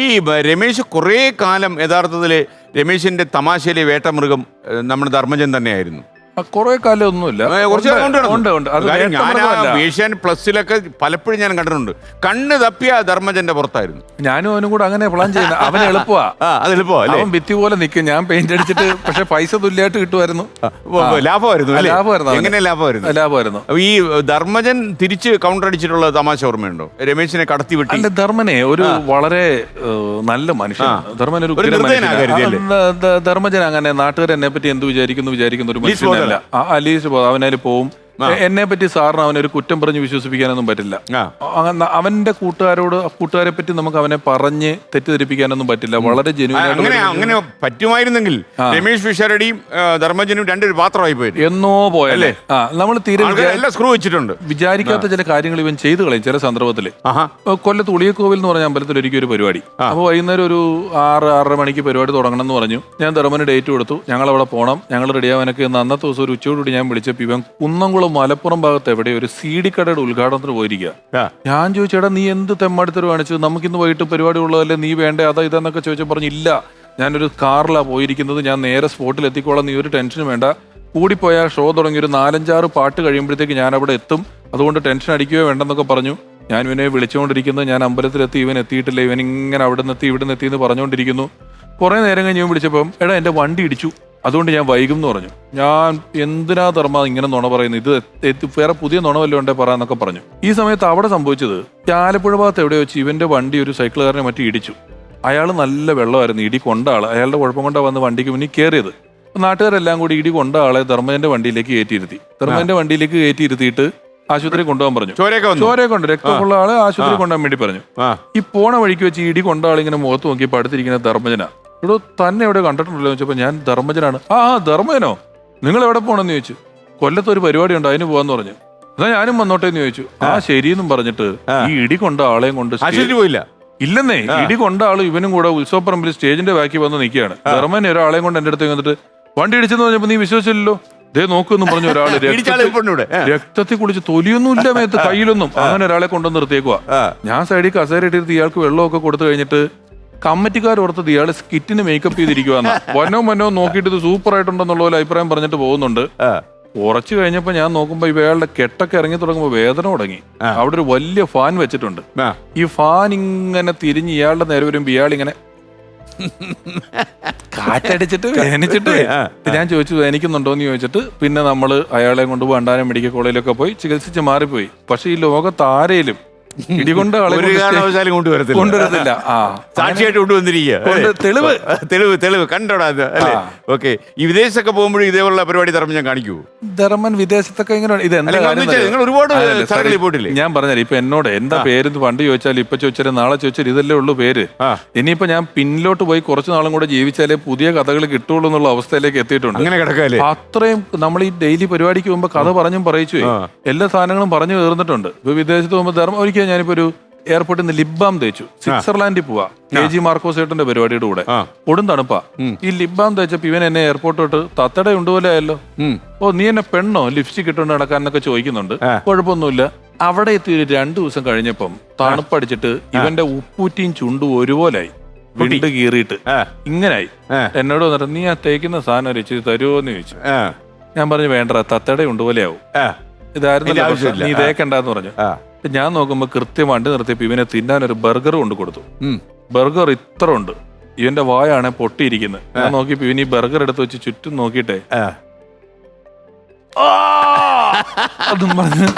ഈ രമേശ് കുറേ കാലം യഥാർത്ഥത്തിൽ രമേശിന്റെ തമാശയിലെ വേട്ടമൃഗം നമ്മുടെ ധർമ്മജൻ തന്നെയായിരുന്നു. കുറെ കാലം ഒന്നുമില്ല. ഏഷ്യാൻ പ്ലസിലൊക്കെ പലപ്പോഴും ഞാൻ കണ്ടിട്ടുണ്ട്. കണ്ണ് തപ്പിയ ധർമ്മജന്റെ പുറത്തായിരുന്നു. ഞാനും അവനും കൂടെ അങ്ങനെ പ്ലാൻ ചെയ്യുന്നത്. അവന് എളുപ്പമാ, അവൻ ഭിത്തി പോലെ നിൽക്കും, ഞാൻ പെയിന്റ് അടിച്ചിട്ട്. പക്ഷെ പൈസ തുല്യമായിട്ട് കിട്ടുമായിരുന്നു. ലാഭമായിരുന്നു. ഈ ധർമ്മജൻ തിരിച്ച് കൗണ്ടർ അടിച്ചിട്ടുള്ള തമാശ ഓർമ്മയുണ്ടോ? രമേശിനെ കടത്തി വിട്ടി. അല്ല, ധർമ്മനെ ഒരു വളരെ നല്ല മനുഷ്യൻ. ധർമ്മൻ ഒരു ധർമ്മജൻ അങ്ങനെ നാട്ടുകാർ എന്നെ പറ്റി എന്ത് വിചാരിക്കുന്ന ഒരു മനുഷ്യൻ. അലീസ് അവനതിൽ പോവും. എന്നെ പറ്റി സാറിന് അവനൊരു കുറ്റം പറഞ്ഞ് വിശ്വസിപ്പിക്കാനൊന്നും പറ്റില്ല. അവന്റെ കൂട്ടുകാരെ പറ്റി നമുക്ക് അവനെ പറഞ്ഞ് തെറ്റിദ്ധരിപ്പിക്കാനൊന്നും പറ്റില്ല. വളരെ അങ്ങനെ പറ്റുമായിരുന്നെങ്കിൽ രമേശ് ഫിഷറുടെയും ധർമ്മജനും രണ്ടൊരു പാത്രമായി പോയി എന്നോ പോയല്ലേ. നമ്മൾ തീരെ സ്ക്രൂ വെച്ചിട്ടുണ്ട്. വിചാരിക്കാത്ത ചില കാര്യങ്ങൾ ഇവൻ ചെയ്തു കളയും ചില സന്ദർഭത്തില്. കൊല്ലത്ത് ഉളിയക്കോവിൽ എന്ന് പറഞ്ഞ അമ്പലത്തിൽ ഒരിക്കലും ഒരു പരിപാടി. അപ്പോൾ വൈകുന്നേരം ഒരു 6-6:30 മണിക്ക് പരിപാടി തുടങ്ങണം എന്ന് പറഞ്ഞു. ഞാൻ ധർമ്മന് ഡേറ്റ് കൊടുത്തു. ഞങ്ങൾ അവിടെ പോകണം, ഞങ്ങൾ റെഡിയാവാനൊക്കെ. അന്നത്തെ ദിവസം ഒരു ഉച്ചയോടുകൂടി ഞാൻ വിളിച്ചപ്പോൾ ഇവൻ കുന്നംകുളം മലപ്പുറം ഭാഗത്ത് എവിടെ ഒരു CD കടയുടെ ഉദ്ഘാടനത്തിന് പോയിരിക്കുക. ഞാൻ ചോദിച്ചേടാ നീ എന്ത് തെമ്മാടിത്തരം കാണിച്ചു, നമുക്കിന്ന് വൈകിട്ട് പരിപാടി ഉള്ളതല്ലേ, നീ വേണ്ടേ അതാ ഇതെന്നൊക്കെ ചോദിച്ചാൽ പറഞ്ഞു ഇല്ല, ഞാനൊരു കാറിലാണ് പോയിരിക്കുന്നത്, ഞാൻ നേരെ സ്പോട്ടിൽ എത്തിക്കോളാം, നീ ഒരു ടെൻഷനും വേണ്ട. കൂടിപ്പോയാൽ ഷോ തുടങ്ങി ഒരു 4-5 പാട്ട് കഴിയുമ്പോഴത്തേക്ക് ഞാൻ അവിടെ എത്തും, അതുകൊണ്ട് ടെൻഷൻ അടിക്കുകയോ വേണ്ടെന്നൊക്കെ പറഞ്ഞു. ഞാൻ ഇവനെ വിളിച്ചുകൊണ്ടിരിക്കുന്നത്, ഞാൻ അമ്പലത്തിലെത്തി, ഇവൻ എത്തിയിട്ടില്ല, ഇവൻ ഇങ്ങനെ അവിടെ നിന്ന് എന്ന് പറഞ്ഞുകൊണ്ടിരിക്കുന്നു. കുറേ നേരം കഴിഞ്ഞ് വിളിച്ചപ്പം എടാ എൻ്റെ വണ്ടി ഇടിച്ചു, അതുകൊണ്ട് ഞാൻ വൈകും എന്ന് പറഞ്ഞു. ഞാൻ എന്തിനാ ധർമ്മ ഇങ്ങനെ നുണ പറയുന്നത്, ഇത് വേറെ പുതിയ നുണ വല്ലതും ഉണ്ടേ പറയാന്നൊക്കെ പറഞ്ഞു. ഈ സമയത്ത് അവിടെ സംഭവിച്ചത് ആലപ്പുഴ ഭാഗത്ത് എവിടെ വെച്ച് ഇവന്റെ വണ്ടി ഒരു സൈക്കിളുകാരനെ മറ്റേ ഇടിച്ചു. അയാൾ നല്ല വെള്ളമായിരുന്നു, ഇടി കൊണ്ട ആള്, അയാളുടെ കുഴപ്പം കൊണ്ടാണ് വന്ന് വണ്ടിക്ക് മുന്നിൽ കയറിയത്. നാട്ടുകാരെല്ലാം കൂടി ഇടി കൊണ്ട ആളെ ധർമ്മജന്റെ വണ്ടിയിലേക്ക് കയറ്റിയിരുത്തി. ധർമ്മജന്റെ വണ്ടിയിലേക്ക് കയറ്റിയിരുത്തിയിട്ട് ആശുപത്രി കൊണ്ടുപോകാൻ പറഞ്ഞു. ചോരയൊക്കെ ഉണ്ട്, രക്തമുള്ള ആളെ ആശുപത്രി കൊണ്ടുപോകാൻ വേണ്ടി പറഞ്ഞു. ഈ പോണ വഴിക്ക് വെച്ച് ഇടി കൊണ്ട ആളിങ്ങനെ മുഖത്ത് നോക്കിയപ്പോൾ അടുത്തിരിക്കുന്ന ധർമ്മജനാ. ഇവിടെ തന്നെ എവിടെ കണ്ടിട്ടുണ്ടല്ലോ ചോദിച്ചപ്പോൾ ഞാൻ ധർമ്മജനാണ്. ധർമ്മജനോ, നിങ്ങൾ എവിടെ പോകണമെന്ന് ചോദിച്ചു. കൊല്ലത്ത് ഒരു പരിപാടി ഉണ്ട്, അതിന് പോവാന്ന് പറഞ്ഞു. എന്നാ ഞാനും വന്നോട്ടെ എന്ന് ചോദിച്ചു. ശരിയെന്നും പറഞ്ഞിട്ട് ഈ ഇടി കൊണ്ട ആളെയും കൊണ്ട് പോയില്ല. ഇല്ലെന്നേ, ഇടി കൊണ്ട ആള് ഇവനും കൂടെ ഉത്സവപ്പറമ്പിൽ സ്റ്റേജിന്റെ ബാക്കി വന്ന് നിൽക്കുകയാണ്. ധർമ്മനെ ഒരാളെയും കൊണ്ട് എന്റെ അടുത്ത് വന്നിട്ട് വണ്ടി ഇടിച്ചെന്ന് പറഞ്ഞപ്പോ നീ വിശ്വസിച്ചില്ലല്ലോ, ദേ നോക്കുമെന്നും പറഞ്ഞു. ഒരാള് രക്തത്തിൽ കുളിച്ച് തൊലിയൊന്നും ഇല്ല മേത്ത്, കയ്യിലൊന്നും. അങ്ങനെ ഒരാളെ കൊണ്ടുവന്ന് നിർത്തിയേക്കുവാ. ഞാൻ സൈഡിൽ കസേര ഇട്ടിരുത്തി ഇയാൾക്ക് വെള്ളമൊക്കെ കൊടുത്തു കഴിഞ്ഞിട്ട് കമ്മിറ്റിക്കാർ ഓർത്തത് ഇയാള് സ്കിറ്റിന് മേക്കപ്പ് ചെയ്തിരിക്കുവാന്ന്. വനോ നോക്കിയിട്ട് ഇത് സൂപ്പർ ആയിട്ടുണ്ടെന്നുള്ള പോലെ അഭിപ്രായം പറഞ്ഞിട്ട് പോകുന്നുണ്ട്. കുറച്ച് കഴിഞ്ഞപ്പോ ഞാൻ നോക്കുമ്പോ ഇയാളുടെ കെട്ടൊക്കെ ഇറങ്ങി തുടങ്ങുമ്പോ വേദന തുടങ്ങി. അവിടെ ഒരു വലിയ ഫാൻ വെച്ചിട്ടുണ്ട്. ഈ ഫാൻ ഇങ്ങനെ തിരിഞ്ഞ് ഇയാളുടെ നേരെ വരുമ്പോ ഇയാളിങ്ങനെ കാറ്റടിച്ചിട്ട് വേദനിച്ചിട്ട് ഞാൻ ചോദിച്ചു വേദനിക്കുന്നുണ്ടോന്ന് ചോദിച്ചിട്ട് പിന്നെ നമ്മള് അയാളെ കൊണ്ട് വണ്ടാനം മെഡിക്കൽ കോളേജിലൊക്കെ പോയി ചികിത്സിച്ച് മാറിപ്പോയി. പക്ഷെ ഈ ലോകത്ത് ആരേലും ഇടികൊണ്ട് കൊണ്ടുവരത്തില്ല. സാക്ഷിയായിട്ട് കൊണ്ടുവന്നിരിക്കുക. തെളിവ് കണ്ടോടാ. ഓക്കെ, ഈ വിദേശത്തൊക്കെ പോകുമ്പോഴും ഇതേപോലുള്ള പരിപാടി ധർമ്മം ഞാൻ കാണിക്കൂ. ധർമ്മൻ വിദേശത്തൊക്കെ ഇങ്ങനെ ഞാൻ പറഞ്ഞാൽ ഇപ്പൊ എന്നോട് എന്താ പേര് പണ്ട് ചോദിച്ചാൽ ഇപ്പൊ ചോദിച്ചാലും നാളെ ചോദിച്ചാൽ ഇതല്ലേ ഉള്ളൂ പേര്. ഇനിയിപ്പോ ഞാൻ പിന്നിലോട്ട് പോയി കുറച്ച് നാളും കൂടെ ജീവിച്ചാലേ പുതിയ കഥകൾ കിട്ടുള്ളൂ എന്നുള്ള അവസ്ഥയിലേക്ക് എത്തിയിട്ടുണ്ട്. അങ്ങനെ കിടക്കാല്ലേ? അത്രയും നമ്മൾ ഈ ഡെയിലി പരിപാടിക്ക് പോകുമ്പോ കഥ പറഞ്ഞും പറയിച്ചു എല്ലാ സാധനങ്ങളും പറഞ്ഞു തീർന്നിട്ടുണ്ട്. ഇപ്പൊ വിദേശത്ത് പോകുമ്പോ ധർമ്മം ഒരിക്കലും ഞാനിപ്പോ ഒരു എയർപോർട്ടിൽ നിന്ന് ലിബാം തേച്ചു. സ്വിറ്റ്സർലാൻഡിൽ പോവാ, KG മാർക്കോസ് ചേട്ടന്റെ പരിപാടിയുടെ കൂടെ. കൊടും തണുപ്പാ. ഈ ലിബാം തേച്ചപ്പോ ഇവൻ എന്നെ എയർപോർട്ടോട്ട് തത്തട ഉണ്ടുപോലെ ആയല്ലോ. നീ എന്നെ പെണ്ണോ ലിപ്സ്റ്റിക് ഇട്ടുകൊണ്ട് നടക്കാനൊക്കെ ചോദിക്കുന്നുണ്ട്. കുഴപ്പമൊന്നുമില്ല. അവിടെ എത്തി 2 ദിവസം കഴിഞ്ഞപ്പം തണുപ്പടിച്ചിട്ട് ഇവന്റെ ഉപ്പൂറ്റിയും ചുണ്ടും ഒരുപോലായി, വിണ്ട് കീറിയിട്ട് ഇങ്ങനായി. എന്നോട് വന്നിട്ട് നീ ആ തേക്കുന്ന സാധനം ഇച്ചിരി തരുമോന്ന് ചോദിച്ചു. ഞാൻ പറഞ്ഞു വേണ്ട, തത്തട ഉണ്ടുപോലെ ആവും, ഇതായിരുന്നു നീ തേക്കണ്ടെന്ന് പറഞ്ഞു. ഞാൻ നോക്കുമ്പോ കൃത്യം വണ്ടി നിർത്തിയപ്പോ ഇവനെ തിന്നാനൊരു ബർഗർ കൊണ്ട് കൊടുത്തു. ബർഗർ ഇത്ര ഉണ്ട്, ഇവന്റെ വായാണെ പൊട്ടിയിരിക്കുന്നത്. ഞാൻ നോക്കിയപ്പോ ഇവൻ ഈ ബർഗർ എടുത്ത് വെച്ച് ചുറ്റും നോക്കിട്ടെ അതും പറഞ്ഞ്